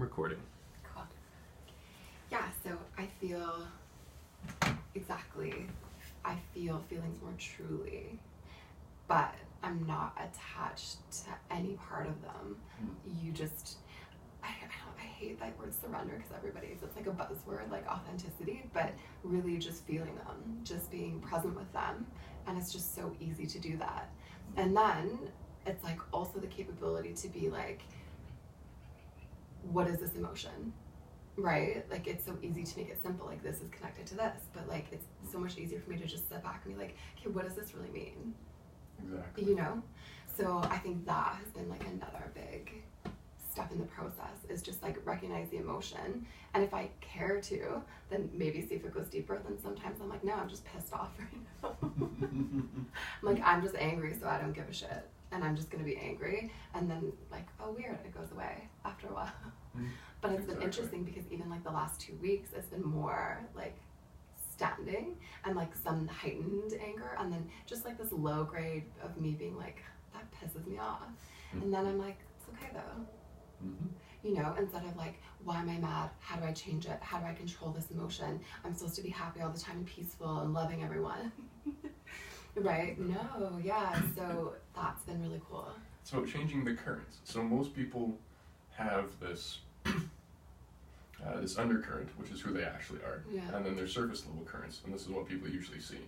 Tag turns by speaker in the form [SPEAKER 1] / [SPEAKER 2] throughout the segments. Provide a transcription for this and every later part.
[SPEAKER 1] Recording.
[SPEAKER 2] Cool. Yeah, so I feel exactly. I feel feelings more truly, but I'm not attached to any part of them. You just, I hate that word surrender because it's like a buzzword, like authenticity, but really just feeling them, just being present with them. And it's just so easy to do that. And then it's like also the capability to be like, what is this emotion? Right? Like it's so easy to make it simple, like this is connected to this, but like it's so much easier for me to just sit back and be like, okay, what does this really mean?
[SPEAKER 1] Exactly.
[SPEAKER 2] You know? So I think that has been like another big step in the process, is just like recognize the emotion, and if I care to, then maybe see if it goes deeper. Then sometimes I'm like, no, I'm just pissed off right now. I'm like, I'm just angry, so I don't give a shit, and I'm just gonna be angry, and then like, oh weird, it goes away after a while. But it's been interesting because even like the last 2 weeks, it's been more like standing and like some heightened anger, and then just like this low grade of me being like, that pisses me off. And then I'm like, it's okay though. You know, instead of like, why am I mad? How do I change it? How do I control this emotion? I'm supposed to be happy all the time and peaceful and loving everyone. Right? No, yeah. So that's been really cool.
[SPEAKER 1] It's about changing the currents. So most people have this this undercurrent, which is who they actually are, and then there's surface level currents, and this is what people usually see.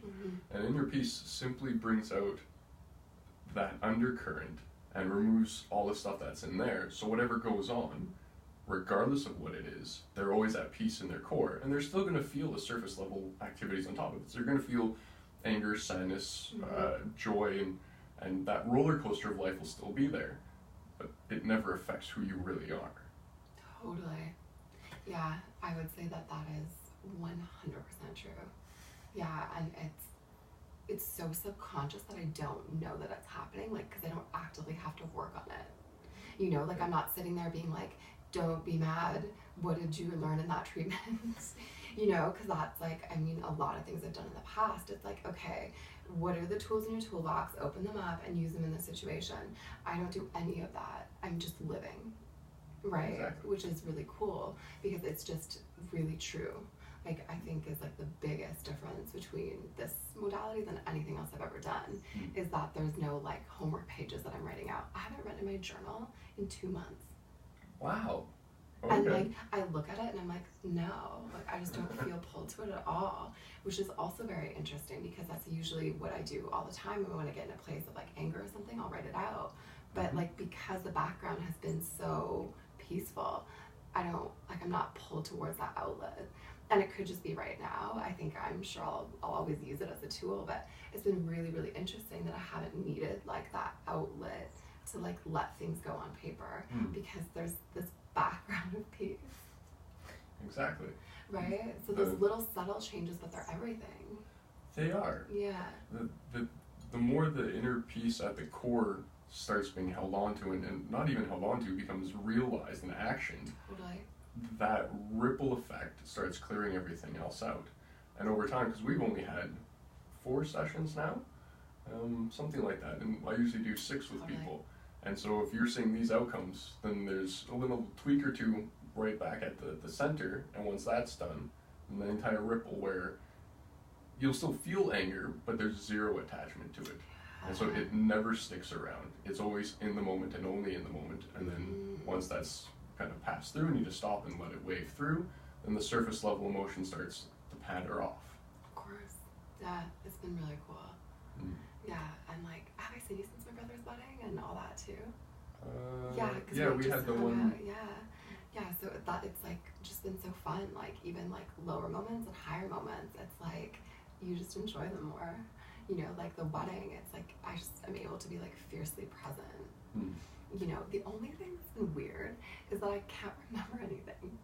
[SPEAKER 1] And inner peace simply brings out that undercurrent and removes all the stuff that's in there, so whatever goes on, regardless of what it is, they're always at peace in their core, and they're still going to feel the surface level activities on top of it. So they're going to feel anger, sadness, joy, and that roller coaster of life will still be there, but it never affects who you really are.
[SPEAKER 2] Totally. Yeah, I would say that is 100% true. Yeah, and it's so subconscious that I don't know that it's happening, like, because I don't actively have to work on it. You know, like I'm not sitting there being like, don't be mad, what did you learn in that treatment? You know, because that's like, I mean, a lot of things I've done in the past, it's like, okay, what are the tools in your toolbox? Open them up and use them in this situation. I don't do any of that. I'm just living. Right?
[SPEAKER 1] Exactly.
[SPEAKER 2] Which is really cool because it's just really true. Like, I think is like the biggest difference between this modality than anything else I've ever done is that there's no like homework pages that I'm writing out. I haven't written in my journal in 2 months.
[SPEAKER 1] Wow. Okay.
[SPEAKER 2] And like, I look at it and I'm like, no, like I just don't feel pulled to it at all, which is also very interesting because that's usually what I do all the time. When I get in a place of like anger or something, I'll write it out. But like, because the background has been so peaceful, I'm not pulled towards that outlet. And it could just be right now. I'm sure I'll always use it as a tool, but it's been really, really interesting that I haven't needed like that outlet to like let things go on paper because there's this background of peace.
[SPEAKER 1] Exactly.
[SPEAKER 2] Right? So those little subtle changes, but they're everything.
[SPEAKER 1] They are.
[SPEAKER 2] Yeah.
[SPEAKER 1] The more the inner peace at the core starts being held on to, and not even held on to, becomes realized and actioned.
[SPEAKER 2] Totally.
[SPEAKER 1] That ripple effect starts clearing everything else out. And over time, because we've only had 4 sessions now, something like that, and I usually do 6 with people. And so if you're seeing these outcomes, then there's a little tweak or two right back at the center, and once that's done, then the entire ripple where you'll still feel anger, but there's 0 attachment to it. And so it never sticks around. It's always in the moment and only in the moment. And then once that's kind of passed through and you just stop and let it wave through, then the surface level emotion starts to patter off.
[SPEAKER 2] Of course. Yeah, it's been really cool. Yeah, and like, have I seen you since my brother's wedding and all that too?
[SPEAKER 1] Yeah, we had the one.
[SPEAKER 2] Yeah, so it's like just been so fun. Like even like lower moments and higher moments, it's like you just enjoy them more. You know, like the wedding, it's like I just am able to be like fiercely present. You know, the only thing that's been weird is that I can't remember anything.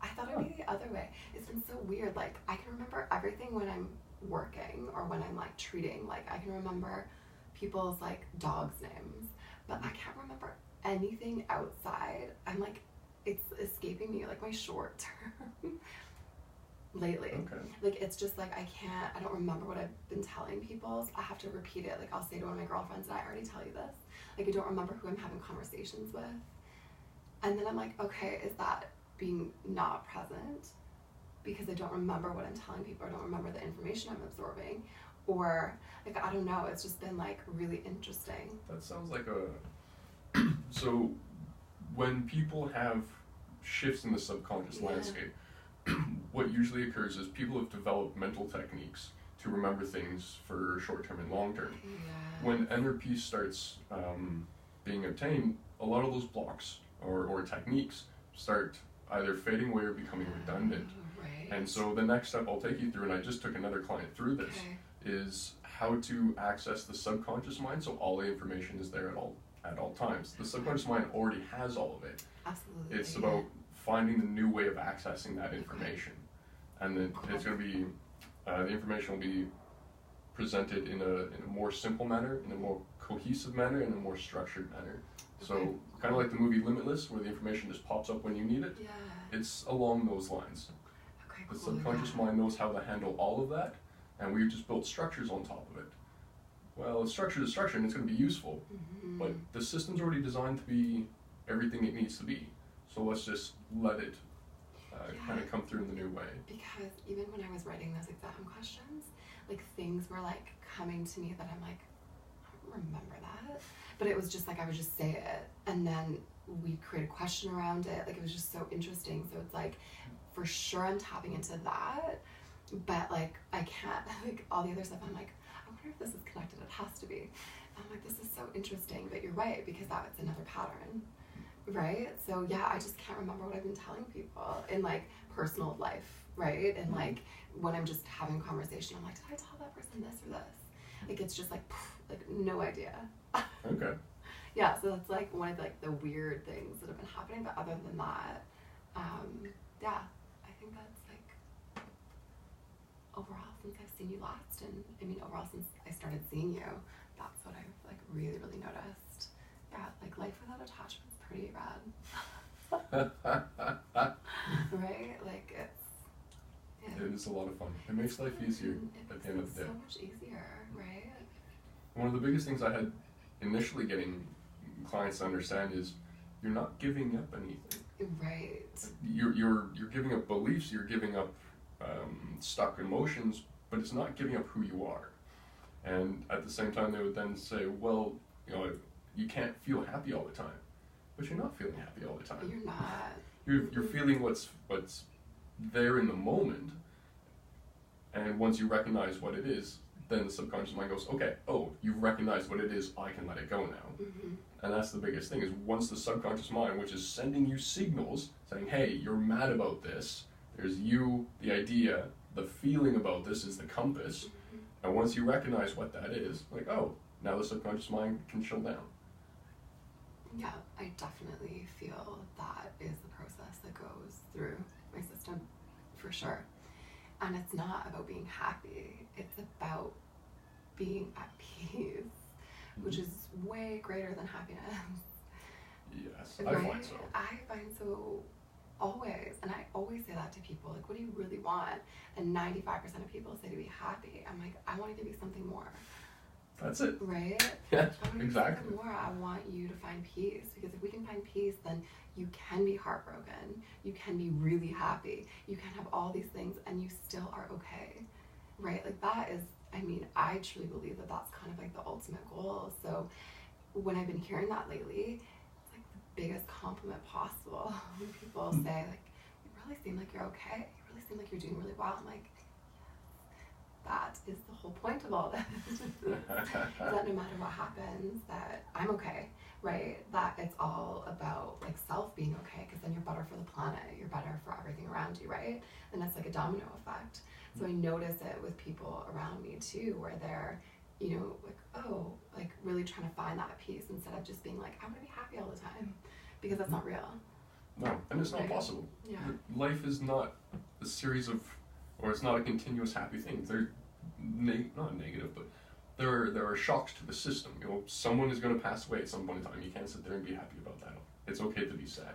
[SPEAKER 2] I thought it would be the other way. It's been so weird. Like I can remember everything when I'm working or when I'm like treating. Like I can remember people's like dogs' names, but I can't remember anything outside. I'm like, it's escaping me, like my short term. Lately. Okay. Like it's just like I don't remember what I've been telling people, so I have to repeat it. Like I'll say to one of my girlfriends, and I already tell you this. Like I don't remember who I'm having conversations with. And then I'm like, okay, is that being not present because I don't remember what I'm telling people, I don't remember the information I'm absorbing, or like, I don't know, it's just been like really interesting.
[SPEAKER 1] That sounds like a so when people have shifts in the subconscious landscape, what usually occurs is people have developed mental techniques to remember things for short term and long term. When inner peace starts being obtained, a lot of those blocks or techniques start either fading away or becoming redundant. And so the next step I'll take you through, and I just took another client through this, is how to access the subconscious mind so all the information is there at all times. The subconscious mind already has all of it.
[SPEAKER 2] Absolutely.
[SPEAKER 1] It's about finding the new way of accessing that information. And then it's going to be, the information will be presented in a more simple manner, in a more cohesive manner, in a more structured manner. So kind of like the movie Limitless, where the information just pops up when you need it. It's along those lines. The subconscious mind knows how to handle all of that, and we've just built structures on top of it. Well, structure is structure, and it's going to be useful, but the system's already designed to be everything it needs to be. So let's just let it kind of come through in the new way.
[SPEAKER 2] Because even when I was writing those exam questions, like things were like coming to me that I'm like, I don't remember that. But it was just like I would just say it, and then we'd create a question around it. Like it was just so interesting. So it's like, for sure I'm tapping into that, but like I can't, like all the other stuff, I'm like, I wonder if this is connected. It has to be. I'm like, this is so interesting, but you're right, because that's another pattern, right? So yeah, I just can't remember what I've been telling people in like personal life, right? And like when I'm just having a conversation, I'm like, did I tell that person this or this? Like it's just like no idea.
[SPEAKER 1] Okay.
[SPEAKER 2] Yeah, so that's like one of like the weird things that have been happening, but other than that, yeah, I think that's like overall since I've seen you last, and I mean overall since I started seeing you, that's what I've like really noticed. Yeah, like life without attachment's pretty rad. Right? Like
[SPEAKER 1] it is a lot of fun. It makes life easier at the end of the day.
[SPEAKER 2] So much easier, right?
[SPEAKER 1] One of the biggest things I had initially getting clients to understand is you're not giving up anything.
[SPEAKER 2] Right.
[SPEAKER 1] You're giving up beliefs, you're giving up stuck emotions, but it's not giving up who you are. And at the same time, they would then say, well, you know, you can't feel happy all the time, but you're not feeling happy all the time.
[SPEAKER 2] You're not.
[SPEAKER 1] You're feeling what's there in the moment, and once you recognize what it is, then the subconscious mind goes, okay, oh, you've recognized what it is, I can let it go now. And that's the biggest thing, is once the subconscious mind, which is sending you signals saying, hey, you're mad about this, there's you, the idea, the feeling about this is the compass, and once you recognize what that is, like, oh, now the subconscious mind can chill down.
[SPEAKER 2] Yeah, I definitely feel that is the process that goes through my system, for sure. And it's not about being happy, it's about being at peace, which is way greater than happiness.
[SPEAKER 1] Yes,
[SPEAKER 2] right?
[SPEAKER 1] I find so.
[SPEAKER 2] I find so always, and I always say that to people, like, what do you really want? And 95% of people say to be happy. I'm like, I want to give you something more.
[SPEAKER 1] That's it.
[SPEAKER 2] Right?
[SPEAKER 1] Yeah,
[SPEAKER 2] exactly. More. I want you to find peace, because if we can find peace, then you can be heartbroken, you can be really happy, you can have all these things, and you still are okay, right? Like that is, I mean, I truly believe that that's kind of like the ultimate goal. So when I've been hearing that lately, it's like the biggest compliment possible when people say like, you really seem like you're okay, you really seem like you're doing really well. I'm like, that is the whole point of all this. That no matter what happens, that I'm okay, right? That it's all about like self being okay, because then you're better for the planet, you're better for everything around you, right? And that's like a domino effect. So I notice it with people around me too, where they're, you know, like, oh, like really trying to find that peace instead of just being like, I want to be happy all the time, because that's not real.
[SPEAKER 1] No, and it's not possible.
[SPEAKER 2] Yeah.
[SPEAKER 1] Life is not a series of, or it's not a continuous happy thing. They're not negative, but there are shocks to the system. You know, someone is going to pass away at some point in time. You can't sit there and be happy about that. It's okay to be sad.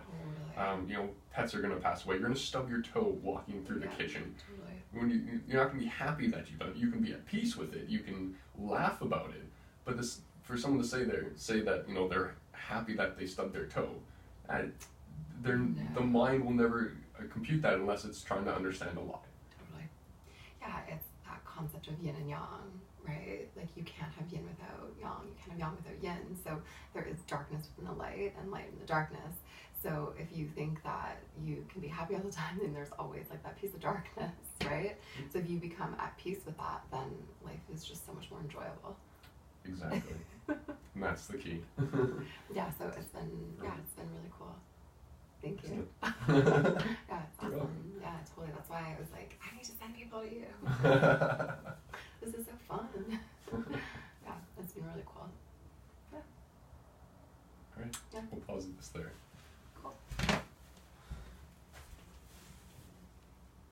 [SPEAKER 2] Totally.
[SPEAKER 1] You know, pets are going to pass away. You're going to stub your toe walking through the kitchen.
[SPEAKER 2] Totally.
[SPEAKER 1] When you're not going to be happy that you've done it. You can be at peace with it. You can laugh about it. But this, for someone to say that, you know, they're happy that they stubbed their toe, the mind will never compute that unless it's trying to understand a lie.
[SPEAKER 2] Totally. Yeah, it's that concept of yin and yang, right? Like you can't have yin without yang, you can't have yang without yin. So there is darkness within the light and light in the darkness. So if you think that you can be happy all the time, then there's always like that piece of darkness, right? So if you become at peace with that, then life is just so much more enjoyable.
[SPEAKER 1] Exactly. And that's the key.
[SPEAKER 2] Yeah, so it's been really cool. Thank you.
[SPEAKER 1] Excellent.
[SPEAKER 2] Yeah, it's awesome. Yeah, totally. That's why I was like, I need to send people to you.